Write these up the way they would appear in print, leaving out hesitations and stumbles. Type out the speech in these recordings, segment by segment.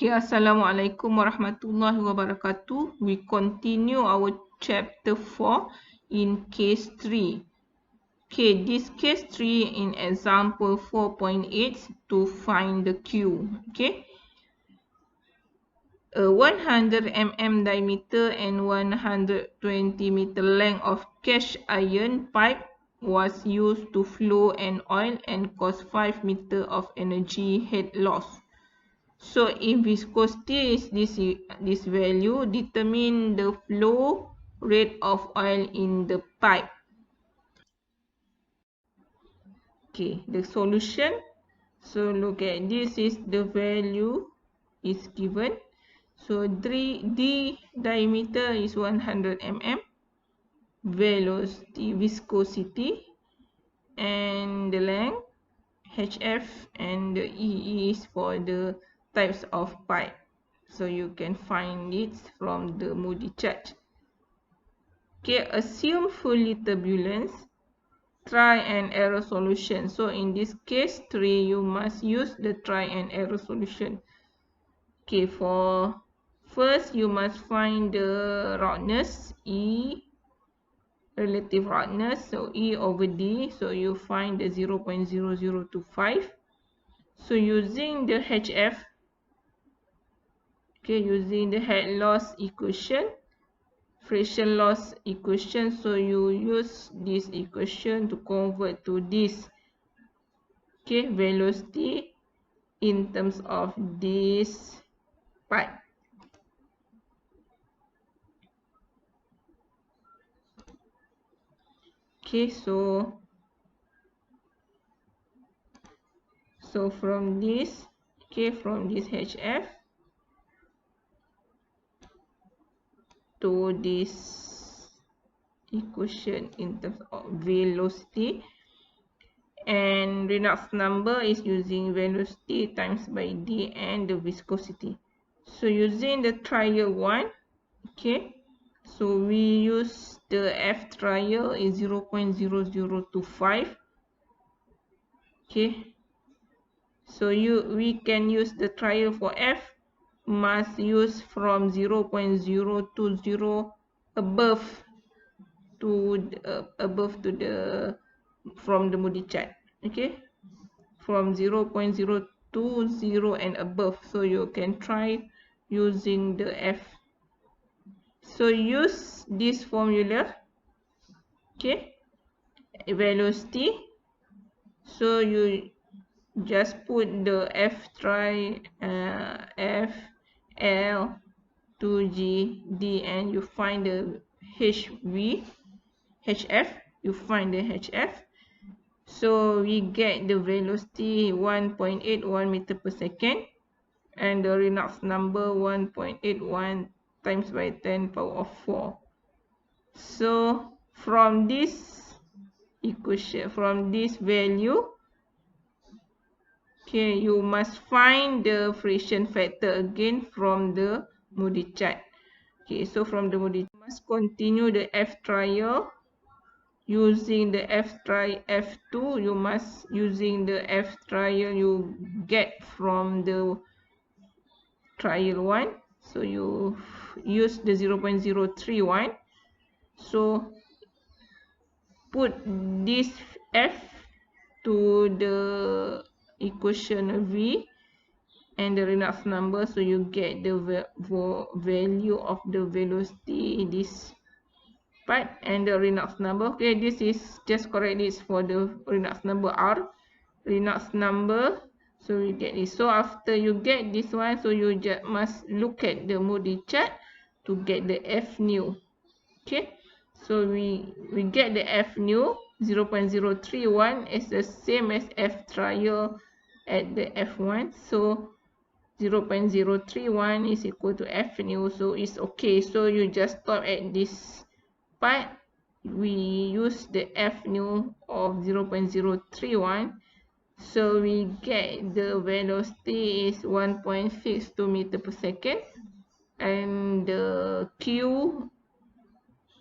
Okay, Assalamualaikum warahmatullahi wabarakatuh. We continue our chapter 4 in case 3. Okay, this case 3 in example 4.8 to find the Q. Okay, a 100 mm diameter and 120 meter length of cast iron pipe was used to flow an oil and cause 5 meter of energy head loss. So if viscosity is this value, determine the flow rate of oil in the pipe. Okay, the solution. So look at this is the value is given. So D diameter is 100 mm, velocity, viscosity, and the length HF, and the E is for the types of pipe. So you can find it from the Moody chart. Okay, assume fully turbulence, try and error solution. So in this case 3, you must use the try and error solution. Okay, for first you must find the roughness, E, relative roughness, so E over D. So you find the 0.0025. So using the HF, okay, using the head loss equation, friction loss equation, so you use this equation to convert to this, okay, velocity in terms of this pipe. Okay, so from this, okay, from this HF to this equation in terms of velocity, and Reynolds number is using velocity times by D and the viscosity. So using the trial 1, okay, so we use the F trial is 0.0025. Okay, so we can use the trial for F, must use from 0.020 above to the from the Moody chart. Okay, from 0.020 and above, so you can try using the F. So use this formula, okay, velocity. So you just put the F try F L 2G D, and you find the HV HF, you find the HF. So we get the velocity 1.81 meter per second, and the Reynolds number 1.81 times by 10 power of 4. So from this equation, from this value, okay, you must find the friction factor again from the Moody chart. Okay, so from the Moody, you must continue the F trial. Using the F try F2, you must using the F trial you get from the trial 1. So you use the 0.031. So put this F to the equation V and the Reynolds number, so you get the value of the velocity in this part and the Reynolds number. Okay, this is just correct this for the Reynolds number R, Reynolds number. So you get this. So after you get this one, so you just must look at the Moody chart to get the F new. Okay, so we get the F new 0.031 is the same as F trial at the F1. So 0.031 is equal to F new, so it's okay. So you just stop at this part. We use the F new of 0.031. So we get the velocity is 1.62 meter per second, and the Q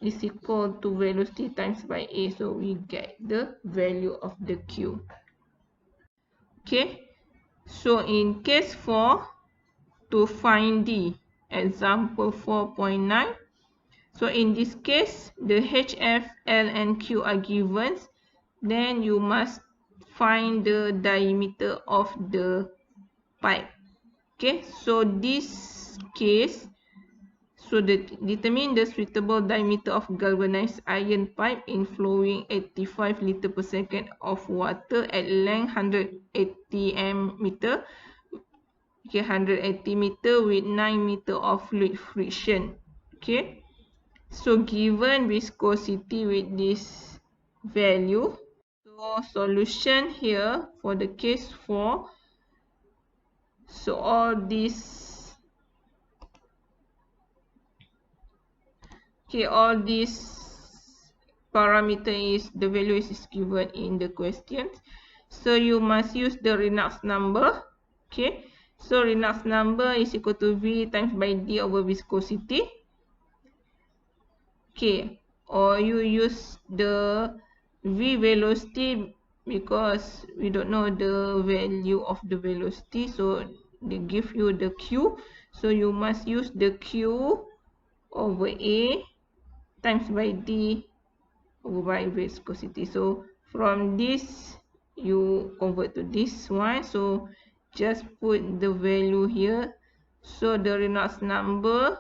is equal to velocity times by A. So we get the value of the Q. Okay, so in case 4, to find D. Example 4.9. So in this case, the HF, L and Q are given. Then you must find the diameter of the pipe. Okay, so this case, so determine the suitable diameter of galvanized iron pipe in flowing 85 liter per second of water at length 180 meter. Okay, 180 meter with 9 meter of fluid friction. Okay, so given viscosity with this value, so solution here for the case 4, so all these, okay, all these parameter is the value is given in the question. So you must use the Reynolds number. Okay, so Reynolds number is equal to V times by D over viscosity. Okay, or you use the V velocity because we don't know the value of the velocity, so they give you the Q, so you must use the Q over A times by D over by viscosity. So from this you convert to this one, so just put the value here. So the Reynolds number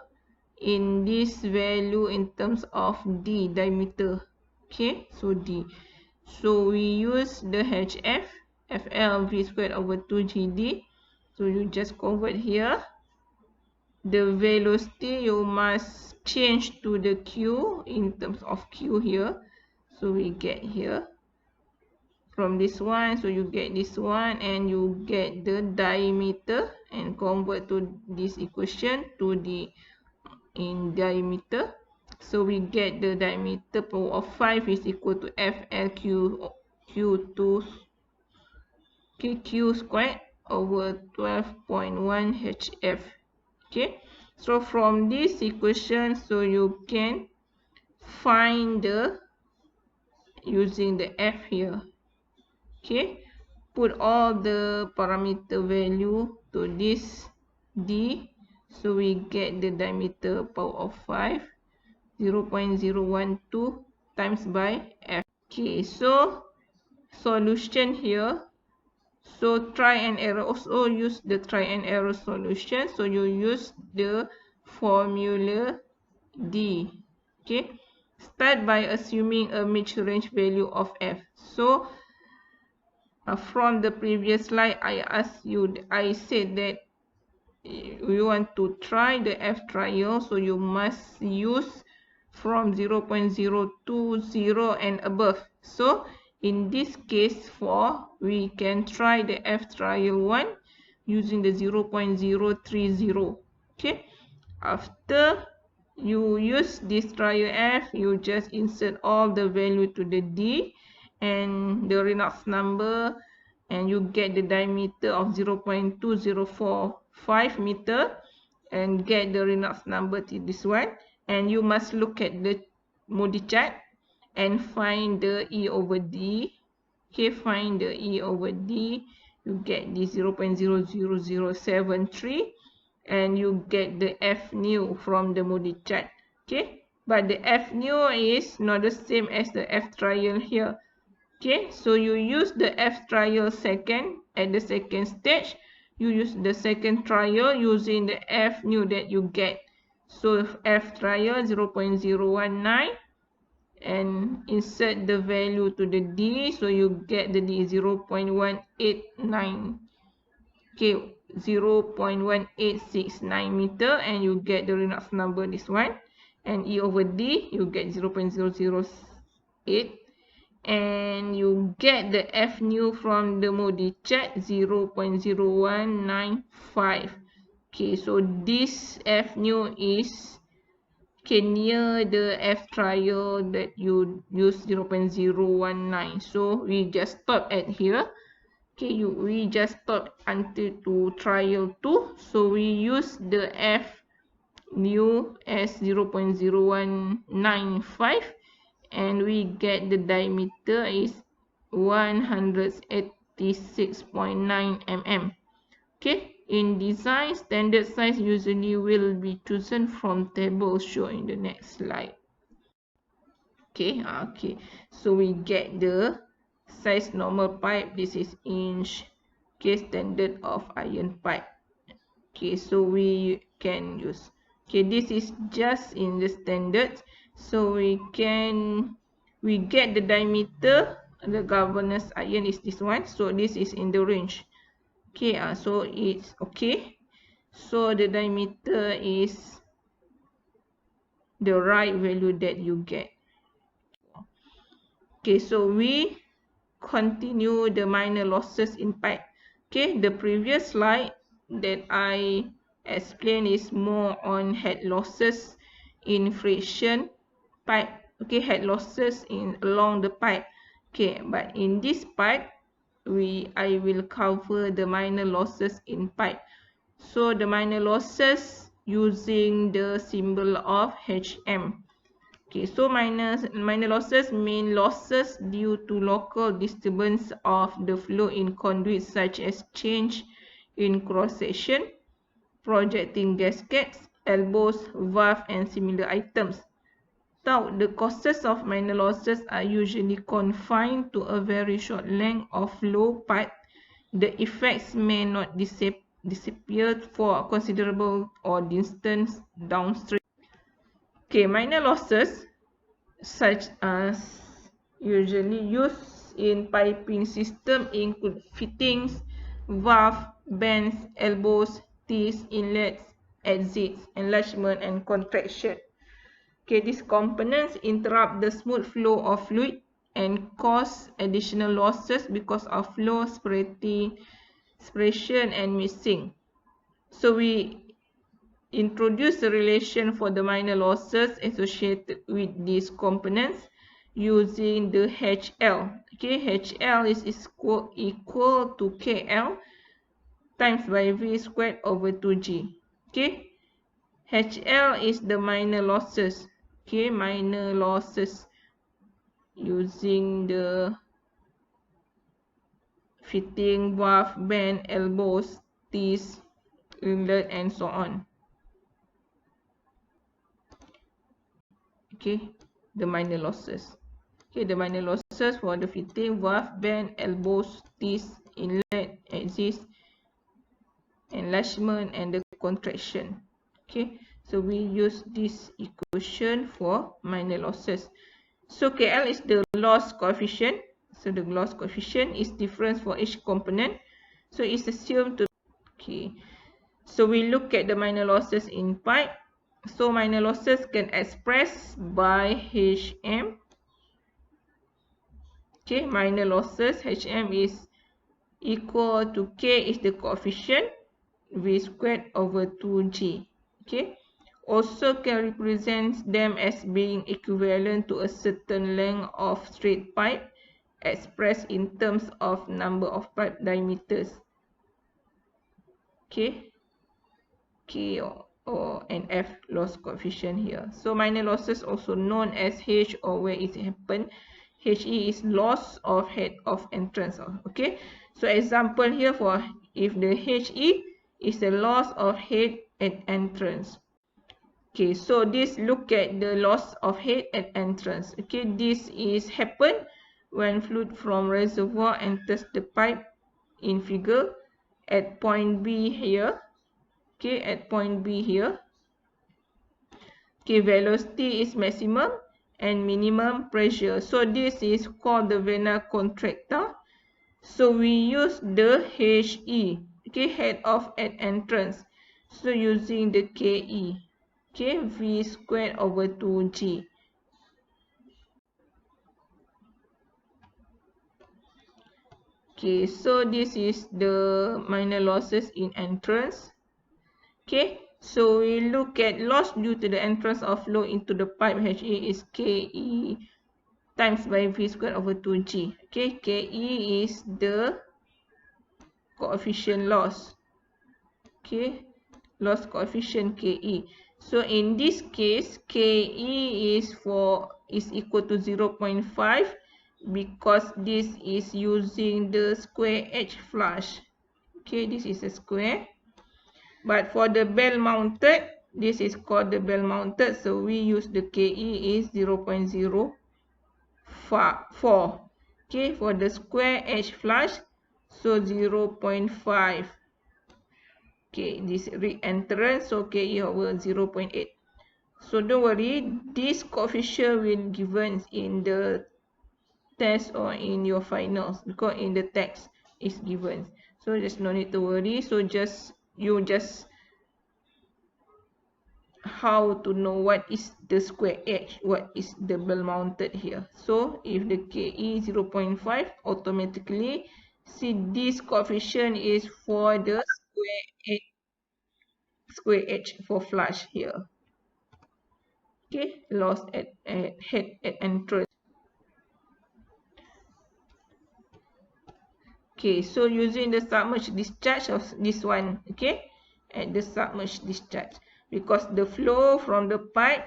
in this value in terms of D, diameter. Okay, so D. So we use the HF, FL V squared over 2GD. So you just convert here. The velocity you must change to the Q in terms of Q here. So we get here from this one, so you get this one and you get the diameter and convert to this equation to the in diameter. So we get the diameter power of 5 is equal to FLQ Q2 QQ squared over 12.1 HF. Okay, so from this equation, so you can find the using the F here. Okay, put all the parameter value to this D, so we get the diameter power of 5, 0.012 times by F. Okay, so solution here. So try and error, also use the try and error solution. So you use the formula D. Okay, start by assuming a mid-range value of F. So from the previous slide, I said that you want to try the F trial, so you must use from 0.020 and above. So in this case 4, we can try the F trial 1 using the 0.030. Okay, after you use this trial F, you just insert all the value to the D and the Reynolds number, and you get the diameter of 0.2045 meter and get the Reynolds number to this one. And you must look at the Moody chart and find the E over D. Okay, find the E over D. You get the 0.00073 and you get the F new from the Moody chart. Okay, but the F new is not the same as the F trial here. Okay, so you use the F trial second at the second stage. You use the second trial using the F new that you get. So F trial 0.019 and insert the value to the D. So you get the D 0.189. Okay, 0.1869 meter and you get the Reynolds number, this one. And E over D, you get 0.008. And you get the F new from the Moody chart 0.0195. Okay, so this F new is near the F trial that you use 0.019. So we just stop at here. Okay, we just stop until to trial 2. So we use the F new as 0.0195. And we get the diameter is 186.9 mm. Okay, In design, standard size usually will be chosen from table shown in the next slide. Okay, so we get the size normal pipe. This is inch. Okay, standard of iron pipe. Okay, so we can use. Okay, this is just in the standard. So we get the diameter. The galvanized iron is this one. So this is in the range. Okay, so it's okay. So the diameter is the right value that you get. Okay, so we continue the minor losses in pipe. Okay, the previous slide that I explained is more on head losses in friction pipe. Okay, head losses along the pipe. Okay, but in this pipe, I will cover the minor losses in pipe. So the minor losses using the symbol of HM. Okay, so minor losses mean losses due to local disturbance of the flow in conduits, such as change in cross section, projecting gaskets, elbows, valve, and similar items. Now, the causes of minor losses are usually confined to a very short length of flow pipe. The effects may not disappear for considerable or distance downstream. Okay, minor losses such as usually used in piping system include fittings, valve, bends, elbows, teeth, inlets, exits, enlargement, and contraction. Okay, these components interrupt the smooth flow of fluid and cause additional losses because of flow separating, separation, and missing. So we introduce the relation for the minor losses associated with these components using the HL. Okay, HL is equal to KL times by V squared over 2G. Okay, HL is the minor losses. Okay, minor losses using the fitting, valve, bend, elbows, teeth, inlet, and so on. Okay, the minor losses. Okay, the minor losses for the fitting, valve, bend, elbows, teeth, inlet, exits, enlargement, and the contraction. Okay, so we use this equation for minor losses. So KL is the loss coefficient. So the loss coefficient is different for each component. So it's assumed to. Okay, so we look at the minor losses in pipe. So minor losses can express by HM. Okay, minor losses HM is equal to K is the coefficient, V squared over 2G. Okay, also can represent them as being equivalent to a certain length of straight pipe expressed in terms of number of pipe diameters. Okay, K or an F loss coefficient here. So minor losses also known as H, or where it happen. HE is loss of head of entrance. Okay, so example here for if the HE is a loss of head at entrance. Okay, so this look at the loss of head at entrance. Okay, this is happen when fluid from reservoir enters the pipe in figure at point B here. Okay, at point B here. Okay, velocity is maximum and minimum pressure. So this is called the vena contracta. So we use the HE, okay, head of at entrance. So using the KE, okay, V squared over 2G. Okay, so this is the minor losses in entrance. Okay, so we look at loss due to the entrance of flow into the pipe. HE is KE times by V squared over 2G. Okay, KE is the coefficient loss. Okay, loss coefficient KE. So in this case, KE is equal to 0.5 because this is using the square edge flush. Okay, this is a square. But for the bell mounted, this is called the bell mounted, so we use the KE is 0.04. Okay, for the square edge flush, so 0.5. Okay, this re-entrance, so KE over 0.8. So don't worry, this coefficient will given in the test or in your finals, because in the text is given. So just no need to worry. So you just how to know what is the square edge, what is the bell mounted here. So if the KE is 0.5, automatically see this coefficient is for the square edge for flush here. Okay, loss at head at entrance. Okay, so using the submerged discharge of this one, okay, at the submerged discharge, because the flow from the pipe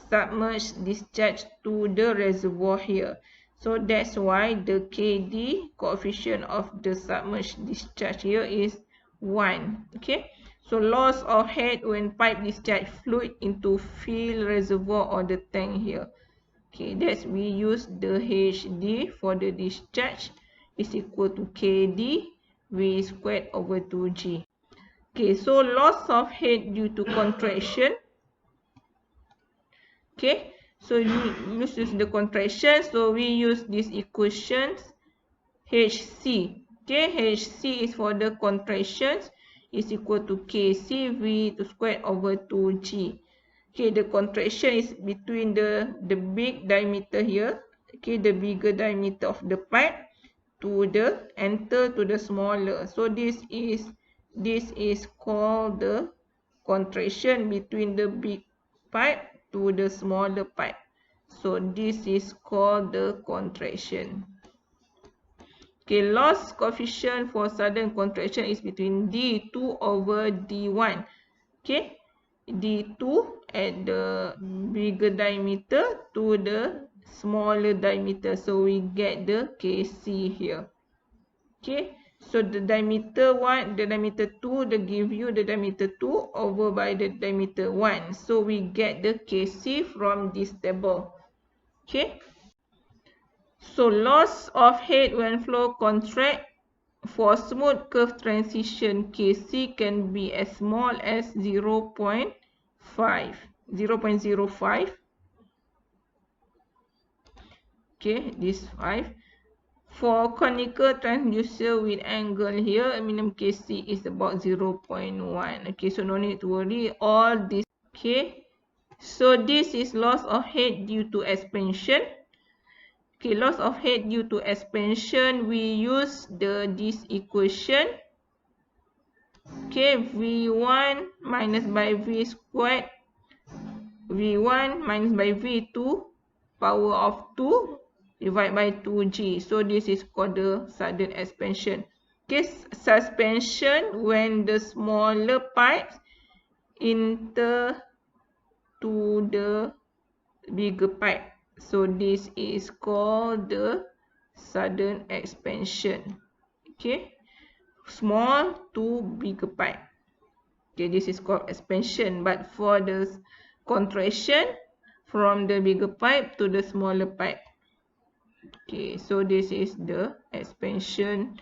submerged discharge to the reservoir here. So that's why the KD coefficient of the submerged discharge here is 1. Okay, so loss of head when pipe discharge fluid into fill reservoir or the tank here. Okay, that's we use the HD for the discharge is equal to KD V squared over 2G. Okay, so loss of head due to contraction. Okay, so you use the contraction, so we use these equations HC. Okay, HC is for the contractions is equal to KC V squared over 2G. Okay, the contraction is between the big diameter here. Okay, the bigger diameter of the pipe to the enter to the smaller. So this is called the contraction between the big pipe to the smaller pipe. So this is called the contraction. Okay, loss coefficient for sudden contraction is between D2 over D1. Okay, D2 at the bigger diameter to the smaller diameter. So we get the KC here. Okay, so the diameter 1, the diameter 2, they give you the diameter 2 over by the diameter 1. So we get the KC from this table. Okay. So loss of head when flow contract for smooth curve transition, KC can be as small as 0.5. Okay, this 5. For conical transducer with angle here, minimum KC is about 0.1. Okay, so no need to worry. All this. Okay, so this is loss of head due to expansion. Okay, loss of head due to expansion, we use this equation. Okay, V1 minus by V squared, V1 minus by V2, power of 2 divided by 2G. So this is called the sudden expansion. Okay, suspension when the smaller pipes enter to the bigger pipe. So this is called the sudden expansion. Okay, small to bigger pipe. Okay, this is called expansion. But for the contraction, from the bigger pipe to the smaller pipe. Okay, so this is the expansion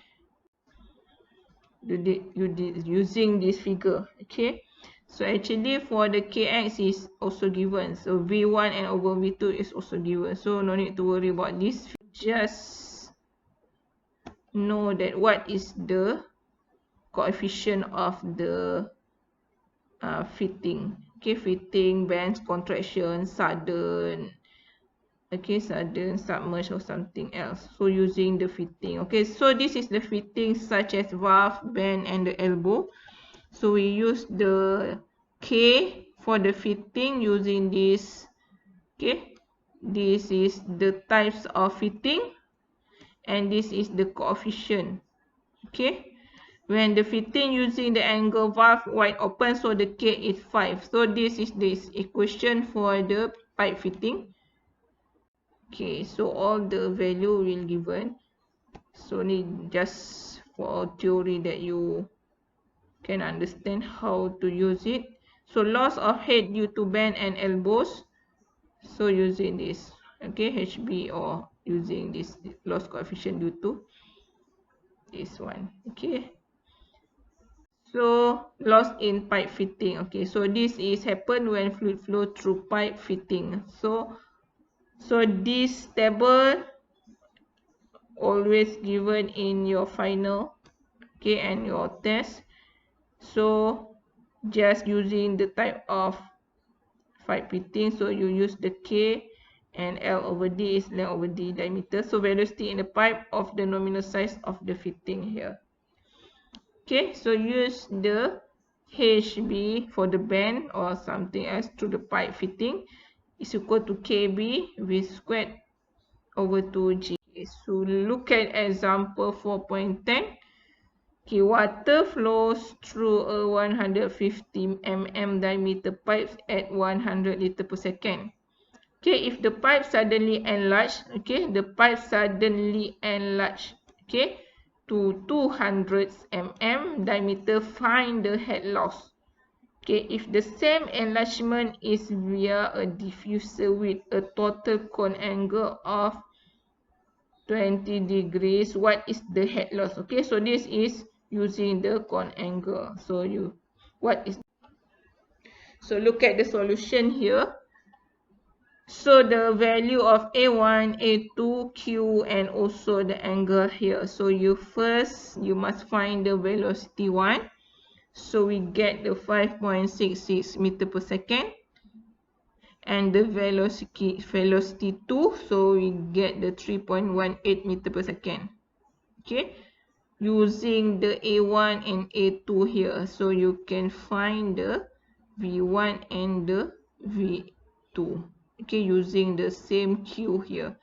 using this figure. Okay, so actually for the kx is also given, so v1 and over v2 is also given, so no need to worry about this. Just know that what is the coefficient of the fitting. Okay, fitting, bands, contraction, sudden, okay, sudden, submerge or something else. So using the fitting. Okay, so this is the fitting such as valve, band and the elbow. So we use the K for the fitting using this. Okay, this is the types of fitting and this is the coefficient. Okay, when the fitting using the angle valve wide open, so the K is 5. So this is this equation for the pipe fitting. Okay, so all the value will given. So need just for theory that you can understand how to use it. So loss of head due to bend and elbows, so using this, okay, HB, or using this loss coefficient due to this one. Okay, so loss in pipe fitting. Okay, so this is happen when fluid flow through pipe fitting. So this table always given in your final, okay, and your test. So just using the type of pipe fitting, so you use the K, and L over D is length over D diameter. So velocity in the pipe of the nominal size of the fitting here. Okay, so use the HB for the bend or something else to the pipe fitting is equal to KB V squared over 2G. So look at example 4.10. Okay, water flows through a 150 mm diameter pipe at 100 liter per second. Okay, if the pipe suddenly enlarged, okay, the pipe suddenly enlarged, okay, to 200 mm diameter, find the head loss. Okay, if the same enlargement is via a diffuser with a total cone angle of 20 degrees, what is the head loss? Okay, so this is using the cone angle. So so look at the solution here. So the value of A1, A2, Q, and also the angle here. So you must find the velocity 1. So we get the 5.66 meter per second. And the velocity 2. So we get the 3.18 meter per second. Okay. Using the A1 and A2 here. So you can find the V1 and the V2. Okay, using the same Q here.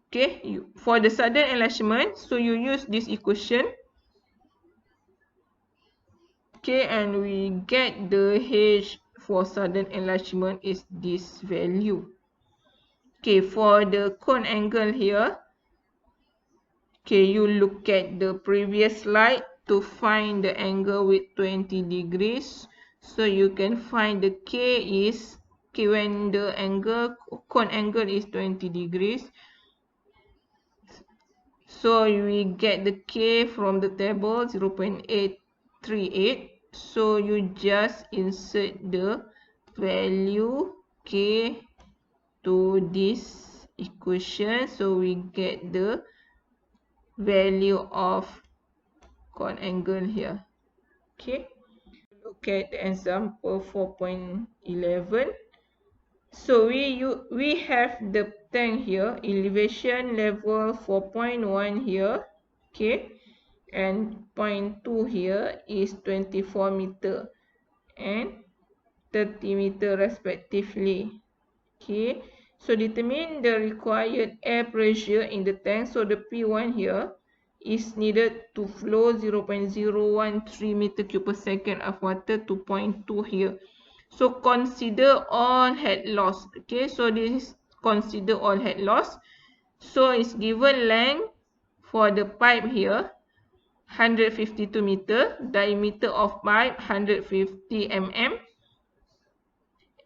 Okay, for the sudden enlargement, so you use this equation. Okay, and we get the H for sudden enlargement is this value. Okay, for the cone angle here, okay, you look at the previous slide to find the angle with 20 degrees. So you can find the K is, okay, when the cone angle is 20 degrees. So we get the K from the table 0.838. So you just insert the value K to this equation. So we get the value of cone angle here. Okay. Look at example 4.11. So we have the tank here, elevation level 4.1 here, okay, and 0.2 here is 24 meter and 30 meter respectively. Okay, so determine the required air pressure in the tank. So the P1 here is needed to flow 0.013 meter cube per second of water to 0.2 here. So consider all head loss. Okay, so this is consider all head loss. So it's given length for the pipe here 152 meter, diameter of pipe 150 mm,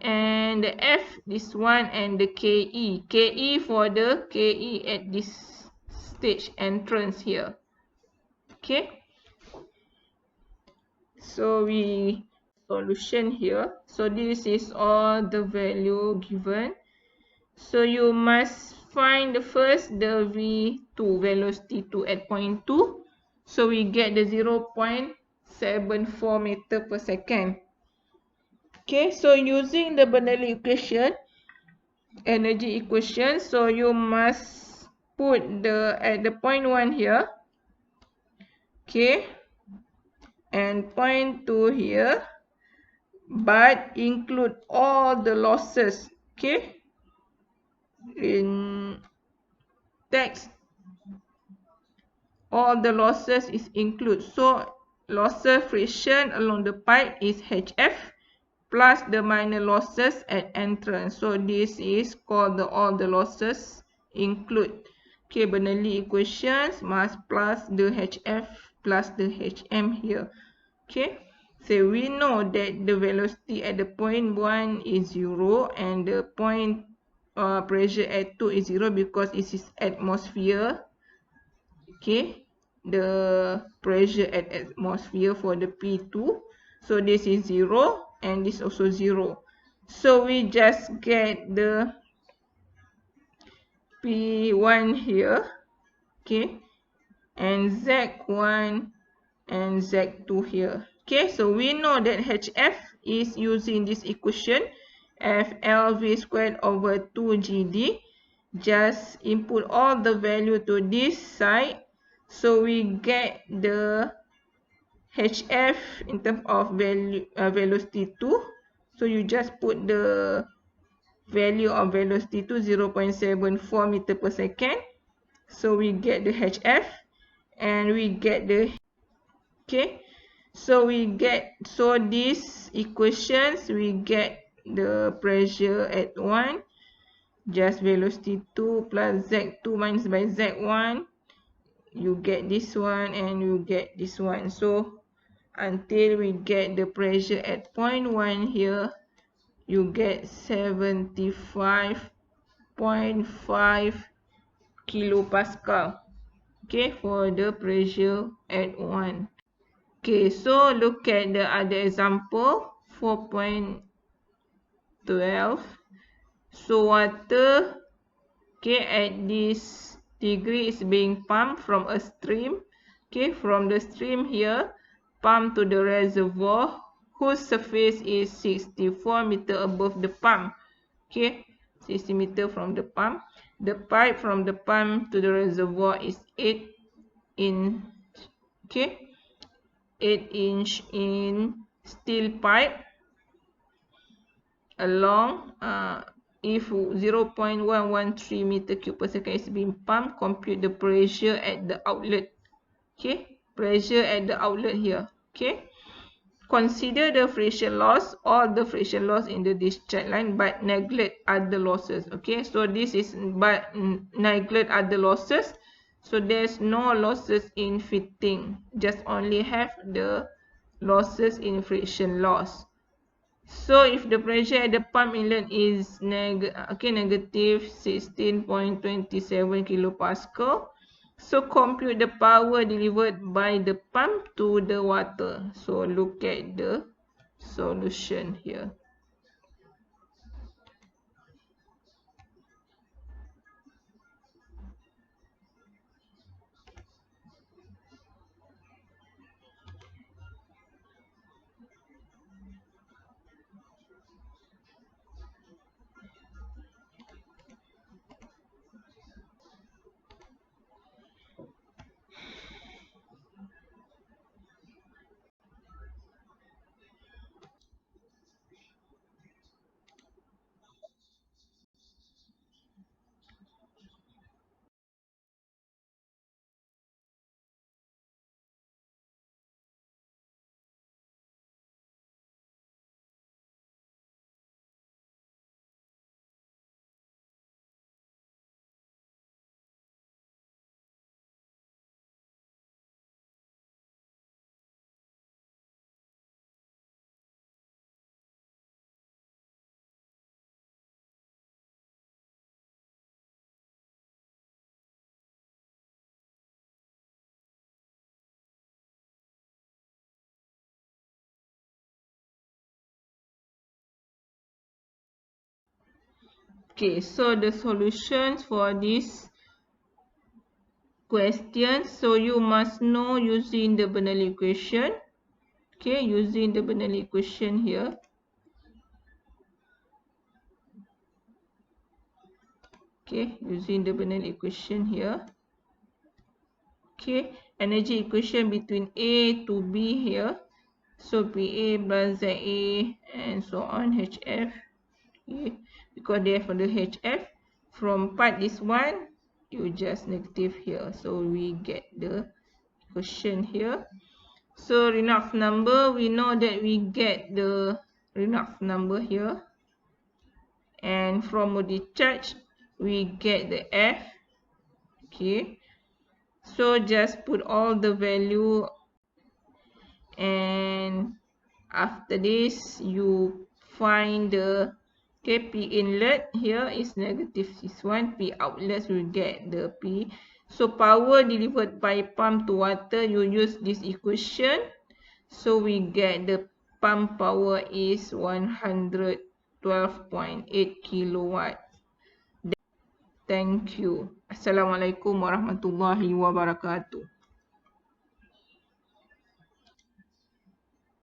and the F, this one, and the KE. KE for the KE at this stage entrance here. Okay. So we solution here. So this is all the value given. So you must find the first the V2 velocity 2 at 0.2. So we get the 0.74 meter per second. Okay, so using the Bernoulli equation, energy equation, so you must put at the point 1 here, okay, and point 2 here, but include all the losses. Okay, in text all the losses is include. So losses friction along the pipe is HF plus the minor losses at entrance. So this is called all the losses include. Okay, Bernoulli equations must plus the HF plus the HM here. Okay, so we know that the velocity at the point 1 is 0 and the point pressure at 2 is 0 because it is atmosphere. Okay, the pressure at atmosphere for the P2. So this is 0 and this also 0. So we just get the P1 here. Okay, and Z1 and Z2 here. Okay, so we know that HF is using this equation FLV squared over 2GD. Just input all the value to this side. So we get the HF in terms of value velocity 2. So you just put the value of velocity to 0.74 meter per second. So we get the HF and we get the okay. So these equations we get the pressure at 1 just velocity 2 plus Z2 minus by Z1, you get this one and you get this one. So until we get the pressure at point 1 here, you get 75.5 kilopascal. Okay, for the pressure at 1. Okay, so look at the other example, 4.12. So water, okay, at this degree is being pumped from a stream. Okay, from the stream here, pumped to the reservoir, whose surface is 64 meter above the pump. Okay, 60 meter from the pump. The pipe from the pump to the reservoir is 8 inch. Okay, 8-inch in steel pipe along if 0.113 meter cube per second is being pumped, compute the pressure at the outlet. Okay, pressure at the outlet here. Okay, consider the friction loss, all the friction loss in the discharge line, but neglect other losses. Okay, so this is but neglect other losses. So there's no losses in fitting, just only have the losses in friction loss. So if the pressure at the pump inlet is negative 16.27 kilopascal, so compute the power delivered by the pump to the water. So look at the solution here. Okay, so the solutions for this question, so you must know using the Bernoulli equation. Okay, using the Bernoulli equation here. Okay, using the Bernoulli equation here. Okay, energy equation between A to B here. So PA plus ZA and so on HF. Okay, because they have the HF from part this one, you just negative here. So we get the equation here. So Reynolds number, we know that we get the Reynolds number here. And from the charge, we get the F. Okay. So just put all the value, and after this you find the P inlet here is -1, P outlets will get the P. So power delivered by pump to water, you use this equation. So we get the pump power is 112.8 kilowatt. Thank you. Assalamualaikum warahmatullahi wabarakatuh.